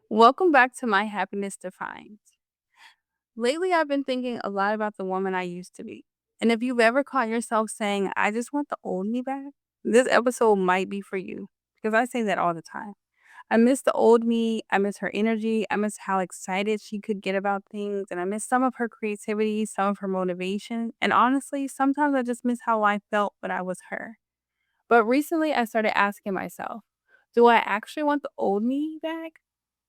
Welcome back to My Happiness Defined. Lately, I've been thinking a lot about the woman I used to be. And if you've ever caught yourself saying, I just want the old me back, this episode might be for you because I say that all the time. I miss the old me. I miss her energy. I miss how excited she could get about things. And I miss some of her creativity, some of her motivation. And honestly, sometimes I just miss how life felt when I was her. But recently, I started asking myself, do I actually want the old me back?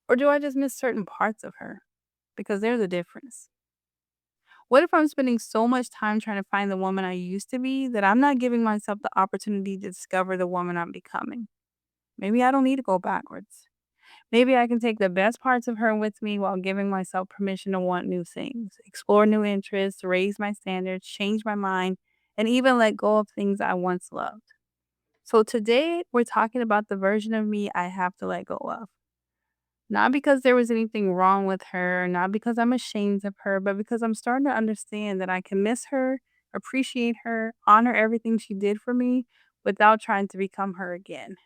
Or do I just miss certain parts of her? Because there's a difference. What if I'm spending so much time trying to find the woman I used to be that I'm not giving myself the opportunity to discover the woman I'm becoming? Maybe I don't need to go backwards. Maybe I can take the best parts of her with me while giving myself permission to want new things, explore new interests, raise my standards, change my mind, and even let go of things I once loved. So today, we're talking about the version of me I have to let go of. Not because there was anything wrong with her, not because I'm ashamed of her, but because I'm starting to understand that I can miss her, appreciate her, honor everything she did for me without trying to become her again.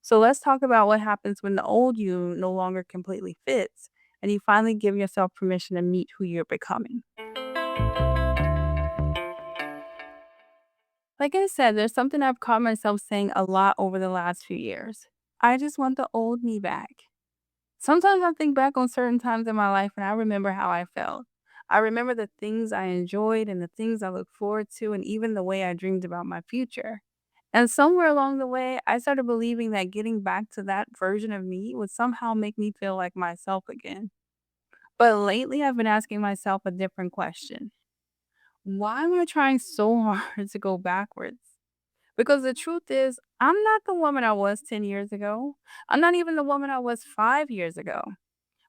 So let's talk about what happens when the old you no longer completely fits and you finally give yourself permission to meet who you're becoming. Like I said, there's something I've caught myself saying a lot over the last few years. I just want the old me back. Sometimes I think back on certain times in my life and I remember how I felt. I remember the things I enjoyed and the things I looked forward to, and even the way I dreamed about my future. And somewhere along the way, I started believing that getting back to that version of me would somehow make me feel like myself again. But lately, I've been asking myself a different question. Why am I trying so hard to go backwards? Because the truth is, I'm not the woman I was 10 years ago. I'm not even the woman I was 5 years ago.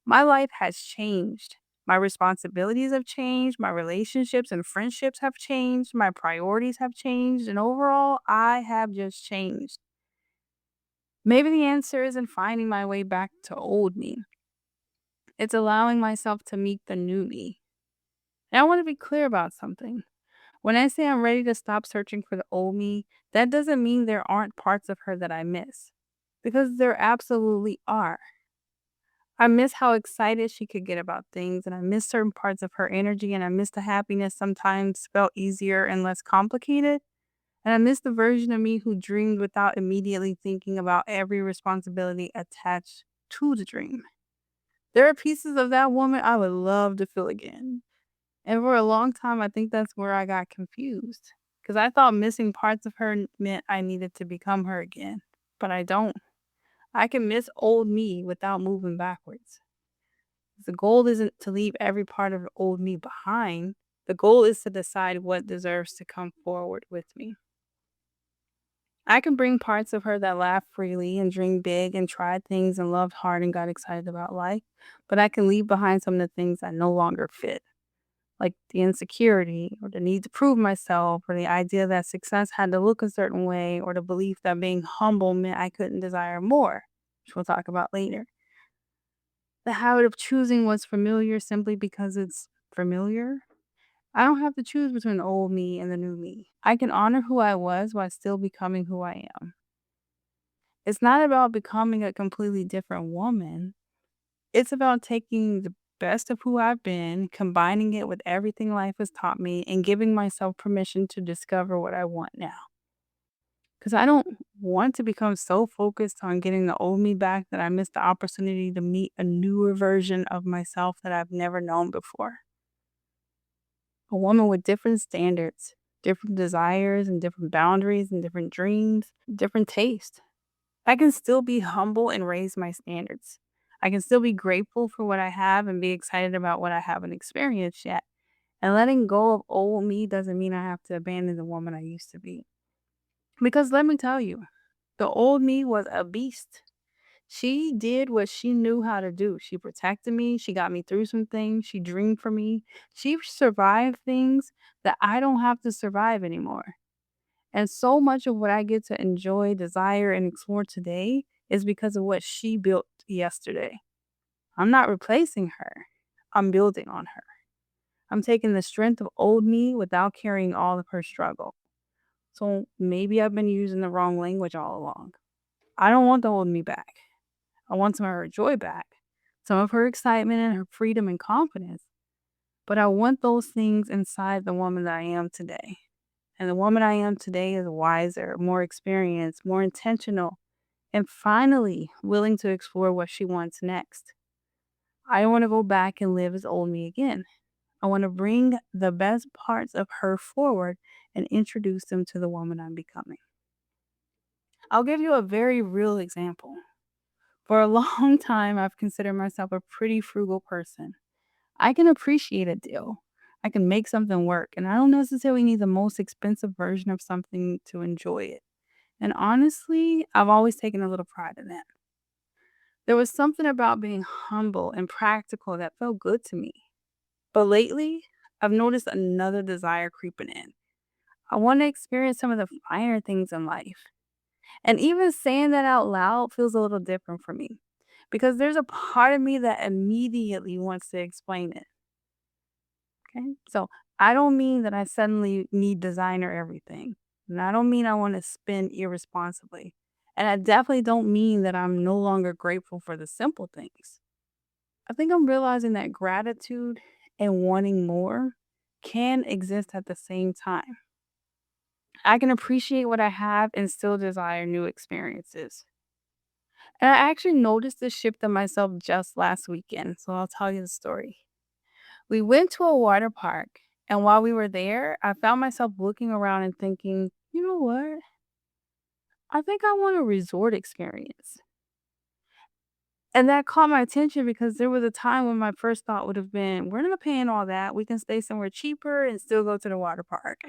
My life has changed. My responsibilities have changed. My relationships and friendships have changed. My priorities have changed. And overall, I have just changed. Maybe the answer isn't finding my way back to old me, it's allowing myself to meet the new me. And I want to be clear about something. When I say I'm ready to stop searching for the old me, that doesn't mean there aren't parts of her that I miss, because there absolutely are. I miss how excited she could get about things, and I miss certain parts of her energy, and I miss the happiness sometimes felt easier and less complicated. And I miss the version of me who dreamed without immediately thinking about every responsibility attached to the dream. There are pieces of that woman I would love to feel again. And for a long time, I think that's where I got confused. Because I thought missing parts of her meant I needed to become her again. But I don't. I can miss old me without moving backwards. The goal isn't to leave every part of old me behind. The goal is to decide what deserves to come forward with me. I can bring parts of her that laughed freely and dreamed big and tried things and loved hard and got excited about life, but I can leave behind some of the things that no longer fit, like the insecurity or the need to prove myself or the idea that success had to look a certain way or the belief that being humble meant I couldn't desire more, which we'll talk about later. The habit of choosing what's familiar simply because it's familiar. I don't have to choose between the old me and the new me. I can honor who I was while still becoming who I am. It's not about becoming a completely different woman. It's about taking the best of who I've been, combining it with everything life has taught me, and giving myself permission to discover what I want now. Because I don't want to become so focused on getting the old me back that I miss the opportunity to meet a newer version of myself that I've never known before. A woman with different standards, different desires, and different boundaries, and different dreams, different tastes. I can still be humble and raise my standards. I can still be grateful for what I have and be excited about what I haven't experienced yet. And letting go of old me doesn't mean I have to abandon the woman I used to be. Because let me tell you, the old me was a beast. She did what she knew how to do. She protected me. She got me through some things. She dreamed for me. She survived things that I don't have to survive anymore. And so much of what I get to enjoy, desire, and explore today is because of what she built yesterday. I'm not replacing her, I'm building on her. I'm taking the strength of old me without carrying all of her struggle. So maybe I've been using the wrong language all along. I don't want the old me back. I want some of her joy back. some of her excitement and her freedom and confidence. But I want those things inside the woman that I am today. And the woman I am today is wiser, more experienced, more intentional, and finally willing to explore what she wants next. I don't want to go back and live as old me again. I want to bring the best parts of her forward and introduce them to the woman I'm becoming. I'll give you a very real example. For a long time, I've considered myself a pretty frugal person. I can appreciate a deal. I can make something work, and I don't necessarily need the most expensive version of something to enjoy it. And honestly, I've always taken a little pride in that. There was something about being humble and practical that felt good to me. But lately, I've noticed another desire creeping in. I want to experience some of the finer things in life. And even saying that out loud feels a little different for me because there's a part of me that immediately wants to explain it. Okay. So I don't mean that I suddenly need designer everything. And I don't mean I want to spend irresponsibly. And I definitely don't mean that I'm no longer grateful for the simple things. I think I'm realizing that gratitude and wanting more can exist at the same time. I can appreciate what I have and still desire new experiences. And I actually noticed this shift in myself just last weekend. So I'll tell you the story. We went to a water park, and while we were there, I found myself looking around and thinking, you know what? I think I want a resort experience. And that caught my attention because there was a time when my first thought would have been, we're not paying all that. We can stay somewhere cheaper and still go to the water park.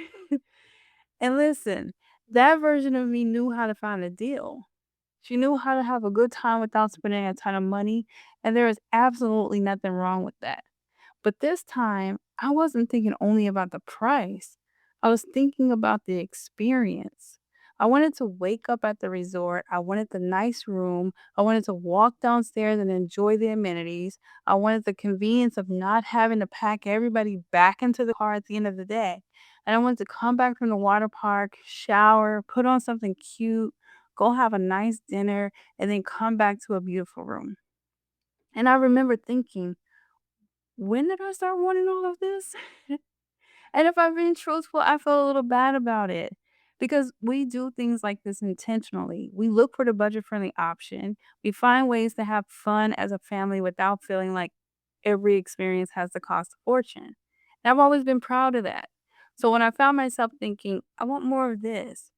And listen, that version of me knew how to find a deal. She knew how to have a good time without spending a ton of money. And there is absolutely nothing wrong with that. But this time, I wasn't thinking only about the price. I was thinking about the experience. I wanted to wake up at the resort. I wanted the nice room. I wanted to walk downstairs and enjoy the amenities. I wanted the convenience of not having to pack everybody back into the car at the end of the day. And I wanted to come back from the water park, shower, put on something cute, go have a nice dinner, and then come back to a beautiful room. And I remember thinking, when did I start wanting all of this? And if I'm being truthful, I feel a little bad about it because we do things like this intentionally. We look for the budget friendly option. We find ways to have fun as a family without feeling like every experience has to cost a fortune. And I've always been proud of that. So when I found myself thinking, I want more of this,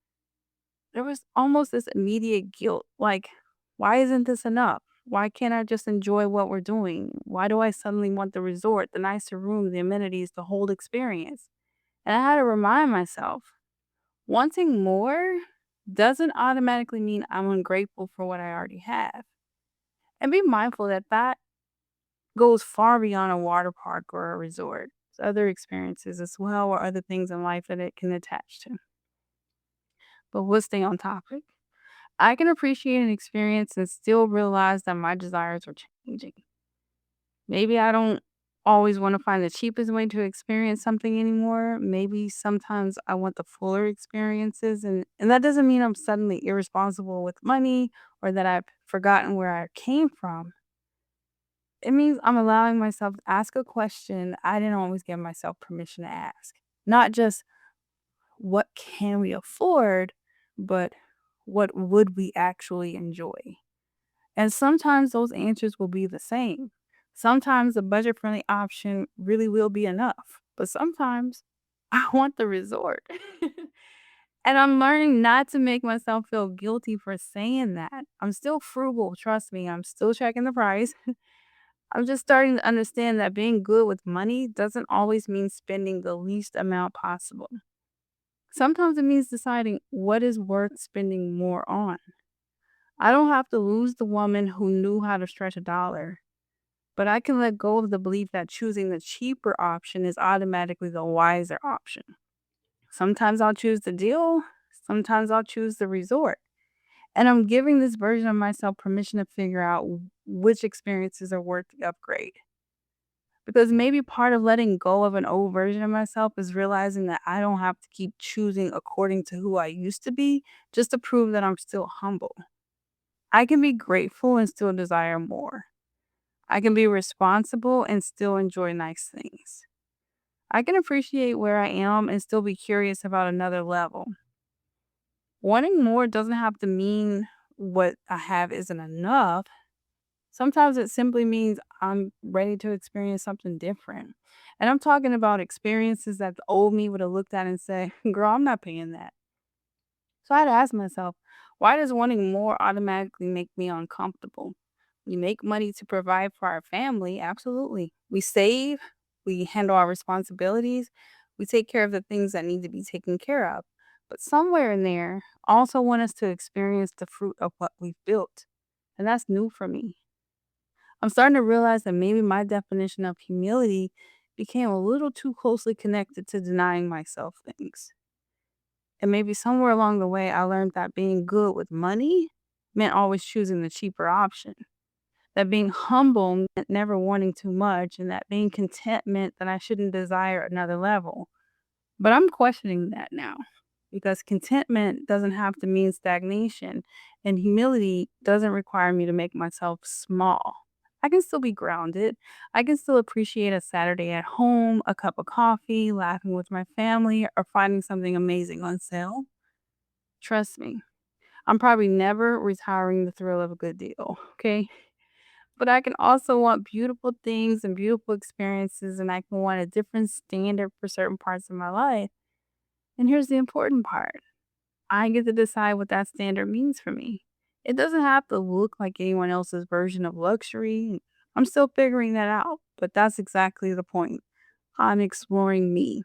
there was almost this immediate guilt like, why isn't this enough? Why can't I just enjoy what we're doing? Why do I suddenly want the resort, the nicer room, the amenities, the whole experience? And I had to remind myself wanting more doesn't automatically mean I'm ungrateful for what I already have. And be mindful that that goes far beyond a water park or a resort. It's other experiences as well or other things in life that it can attach to. But we'll stay on topic. I can appreciate an experience and still realize that my desires are changing. Maybe I don't always want to find the cheapest way to experience something anymore. Maybe sometimes I want the fuller experiences. And that doesn't mean I'm suddenly irresponsible with money or that I've forgotten where I came from. It means I'm allowing myself to ask a question I didn't always give myself permission to ask. Not just what can we afford, but what would we actually enjoy? And sometimes those answers will be the same. Sometimes the budget friendly option really will be enough, but sometimes I want the resort. And I'm learning not to make myself feel guilty for saying that. I'm still frugal, trust me. I'm still checking the price. I'm just starting to understand that being good with money doesn't always mean spending the least amount possible. Sometimes it means deciding what is worth spending more on. I don't have to lose the woman who knew how to stretch a dollar, but I can let go of the belief that choosing the cheaper option is automatically the wiser option. Sometimes I'll choose the deal, sometimes I'll choose the resort. And I'm giving this version of myself permission to figure out which experiences are worth the upgrade. Because maybe part of letting go of an old version of myself is realizing that I don't have to keep choosing according to who I used to be just to prove that I'm still humble. I can be grateful and still desire more. I can be responsible and still enjoy nice things. I can appreciate where I am and still be curious about another level. Wanting more doesn't have to mean what I have isn't enough. Sometimes it simply means I'm ready to experience something different. And I'm talking about experiences that the old me would have looked at and said, girl, I'm not paying that. So I had to ask myself, why does wanting more automatically make me uncomfortable? We make money to provide for our family, absolutely. We save, we handle our responsibilities, we take care of the things that need to be taken care of. But somewhere in there, I also want us to experience the fruit of what we've built. And that's new for me. I'm starting to realize that maybe my definition of humility became a little too closely connected to denying myself things. And maybe somewhere along the way, I learned that being good with money meant always choosing the cheaper option. That being humble meant never wanting too much, and that being content meant that I shouldn't desire another level. But I'm questioning that now because contentment doesn't have to mean stagnation, and humility doesn't require me to make myself small. I can still be grounded. I can still appreciate a Saturday at home, a cup of coffee, laughing with my family, or finding something amazing on sale. Trust me, I'm probably never retiring the thrill of a good deal, okay? But I can also want beautiful things and beautiful experiences, and I can want a different standard for certain parts of my life. And here's the important part, I get to decide what that standard means for me. It doesn't have to look like anyone else's version of luxury. I'm still figuring that out, but that's exactly the point. I'm exploring me.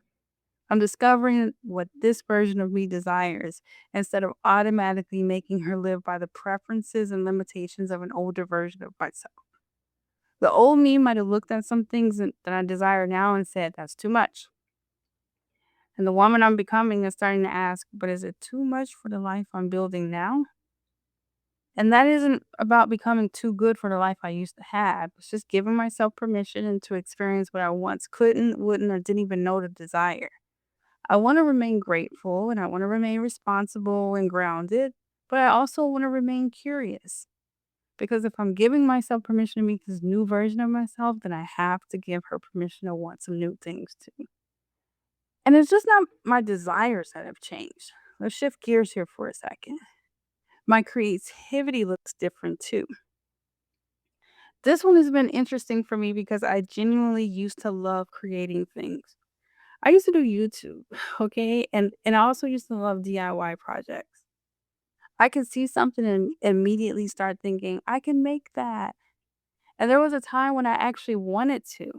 I'm discovering what this version of me desires instead of automatically making her live by the preferences and limitations of an older version of myself. The old me might have looked at some things that I desire now and said, that's too much. And the woman I'm becoming is starting to ask, but is it too much for the life I'm building now? And that isn't about becoming too good for the life I used to have. It's just giving myself permission and to experience what I once couldn't, wouldn't, or didn't even know to desire. I want to remain grateful and I want to remain responsible and grounded, but I also want to remain curious. Because if I'm giving myself permission to meet this new version of myself, then I have to give her permission to want some new things too. And it's just not my desires that have changed. Let's shift gears here for a second. My creativity looks different too. This one has been interesting for me because I genuinely used to love creating things. I used to do YouTube, okay? And I also used to love DIY projects. I could see something and immediately start thinking, I can make that. And there was a time when I actually wanted to.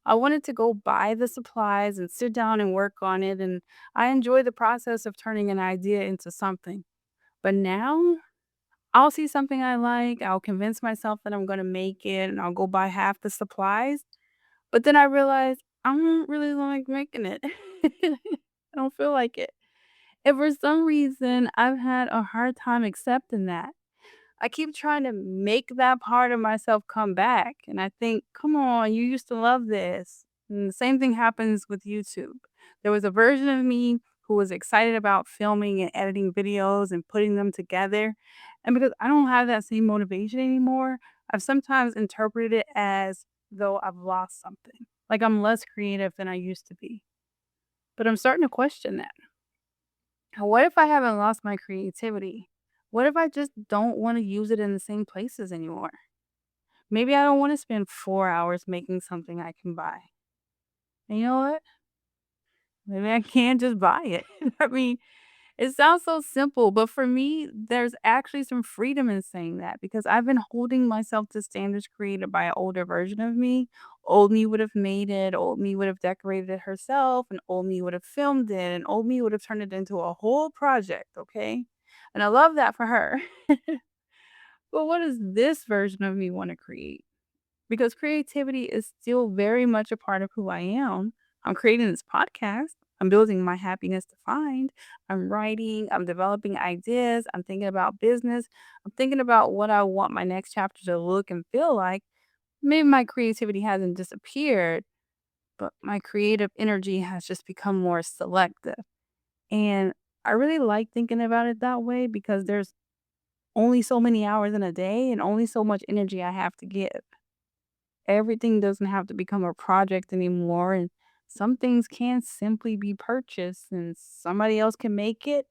I wanted to go buy the supplies and sit down and work on it. And I enjoy the process of turning an idea into something. But now I'll see something I like, I'll convince myself that I'm going to make it, and I'll go buy half the supplies. But then I realize I don't really like making it. I don't feel like it. And for some reason, I've had a hard time accepting that. I keep trying to make that part of myself come back. And I think, come on, you used to love this. And the same thing happens with YouTube. There was a version of me who was excited about filming and editing videos and putting them together. And because I don't have that same motivation anymore, I've sometimes interpreted it as though I've lost something. Like I'm less creative than I used to be. But I'm starting to question that. What if I haven't lost my creativity? What if I just don't want to use it in the same places anymore? Maybe I don't want to spend 4 hours making something I can buy. And you know what? Maybe I can just buy it. I mean, it sounds so simple, but for me, there's actually some freedom in saying that because I've been holding myself to standards created by an older version of me. Old me would have made it, old me would have decorated it herself, and old me would have filmed it, and old me would have turned it into a whole project, okay? And I love that for her. But what does this version of me want to create? Because creativity is still very much a part of who I am. I'm creating this podcast. I'm building my happiness defined. I'm writing. I'm developing ideas. I'm thinking about business. I'm thinking about what I want my next chapter to look and feel like. Maybe my creativity hasn't disappeared, but my creative energy has just become more selective. And I really like thinking about it that way because there's only so many hours in a day and only so much energy I have to give. Everything doesn't have to become a project anymore. And some things can simply be purchased and somebody else can make it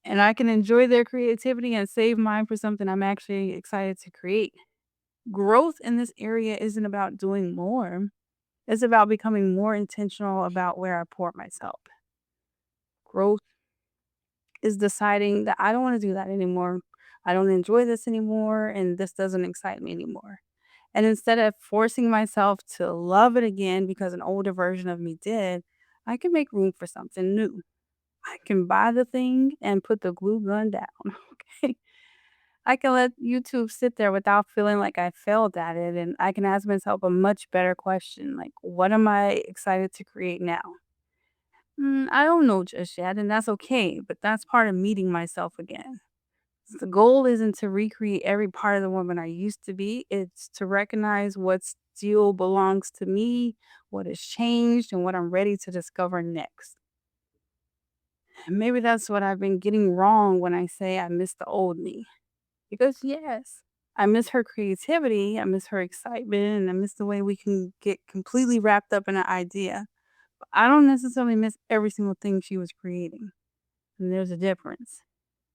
and I can enjoy their creativity and save mine for something I'm actually excited to create. Growth in this area isn't about doing more. It's about becoming more intentional about where I pour myself. Growth is deciding that I don't want to do that anymore. I don't enjoy this anymore, and this doesn't excite me anymore. And instead of forcing myself to love it again because an older version of me did, I can make room for something new. I can buy the thing and put the glue gun down. Okay. I can let YouTube sit there without feeling like I failed at it. And I can ask myself a much better question like, what am I excited to create now? I don't know just yet, and that's okay, but that's part of meeting myself again. The goal isn't to recreate every part of the woman I used to be, it's to recognize what still belongs to me, what has changed, and what I'm ready to discover next. And maybe that's what I've been getting wrong when I say I miss the old me. Because, yes, I miss her creativity, I miss her excitement, and I miss the way we can get completely wrapped up in an idea. But I don't necessarily miss every single thing she was creating. And there's a difference.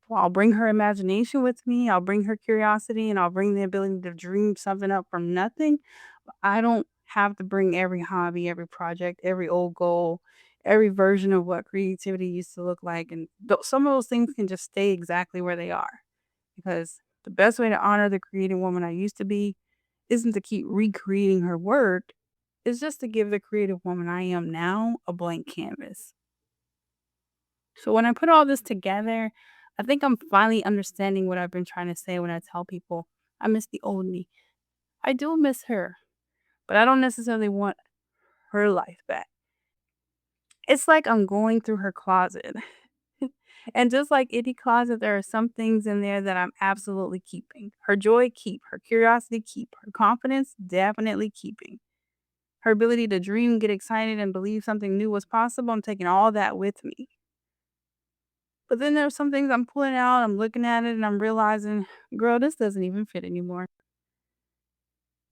Well, I'll bring her imagination with me, I'll bring her curiosity, and I'll bring the ability to dream something up from nothing. But I don't have to bring every hobby, every project, every old goal, every version of what creativity used to look like. And some of those things can just stay exactly where they are. Because the best way to honor the creative woman I used to be isn't to keep recreating her work, it's just to give the creative woman I am now a blank canvas. So when I put all this together, I think I'm finally understanding what I've been trying to say when I tell people I miss the old me. I do miss her, but I don't necessarily want her life back. It's like I'm going through her closet. And just like any closet, there are some things in there that I'm absolutely keeping. Her joy, keep. Her curiosity, keep. Her confidence, definitely keeping. Her ability to dream, get excited, and believe something new was possible, I'm taking all that with me. But then there's some things I'm pulling out, I'm looking at it, and I'm realizing, girl, this doesn't even fit anymore.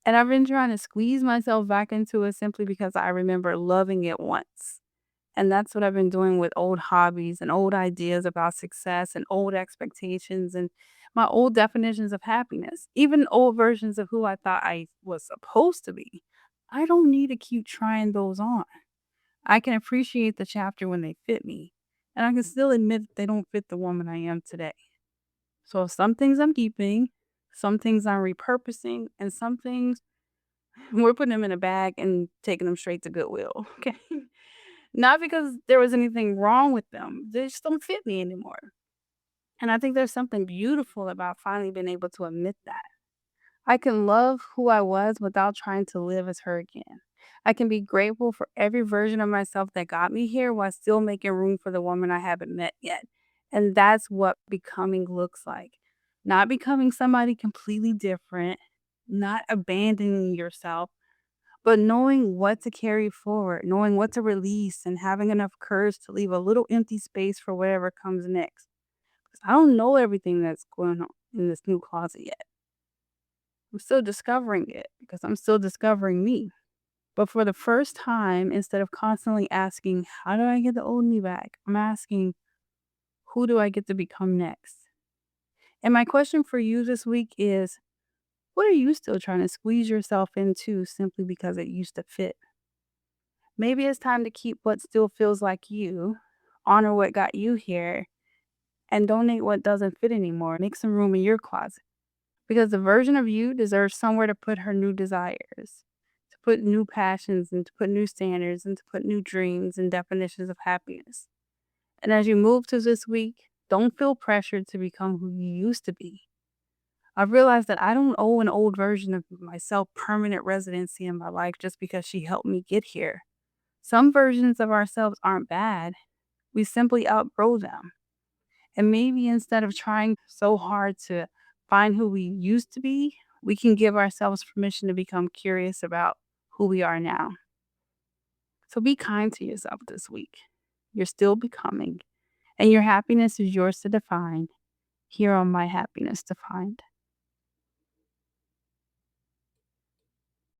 And I've been trying to squeeze myself back into it simply because I remember loving it once. And that's what I've been doing with old hobbies and old ideas about success and old expectations and my old definitions of happiness, even old versions of who I thought I was supposed to be. I don't need to keep trying those on. I can appreciate the chapter when they fit me, and I can still admit that they don't fit the woman I am today. So some things I'm keeping, some things I'm repurposing, and some things we're putting them in a bag and taking them straight to Goodwill. Okay. Not because there was anything wrong with them. They just don't fit me anymore. And I think there's something beautiful about finally being able to admit that. I can love who I was without trying to live as her again. I can be grateful for every version of myself that got me here while still making room for the woman I haven't met yet. And that's what becoming looks like. Not becoming somebody completely different, not abandoning yourself, but knowing what to carry forward, knowing what to release, and having enough courage to leave a little empty space for whatever comes next. 'Cause I don't know everything that's going on in this new closet yet. I'm still discovering it because I'm still discovering me. But for the first time, instead of constantly asking, how do I get the old me back? I'm asking, who do I get to become next? And my question for you this week is, what are you still trying to squeeze yourself into simply because it used to fit? Maybe it's time to keep what still feels like you, honor what got you here, and donate what doesn't fit anymore. Make some room in your closet because the version of you deserves somewhere to put her new desires, to put new passions, and to put new standards, and to put new dreams and definitions of happiness. And as you move to this week, don't feel pressured to become who you used to be. I've realized that I don't owe an old version of myself permanent residency in my life just because she helped me get here. Some versions of ourselves aren't bad. We simply outgrow them. And maybe instead of trying so hard to find who we used to be, we can give ourselves permission to become curious about who we are now. So be kind to yourself this week. You're still becoming, and your happiness is yours to define. Here on My Happiness Defined.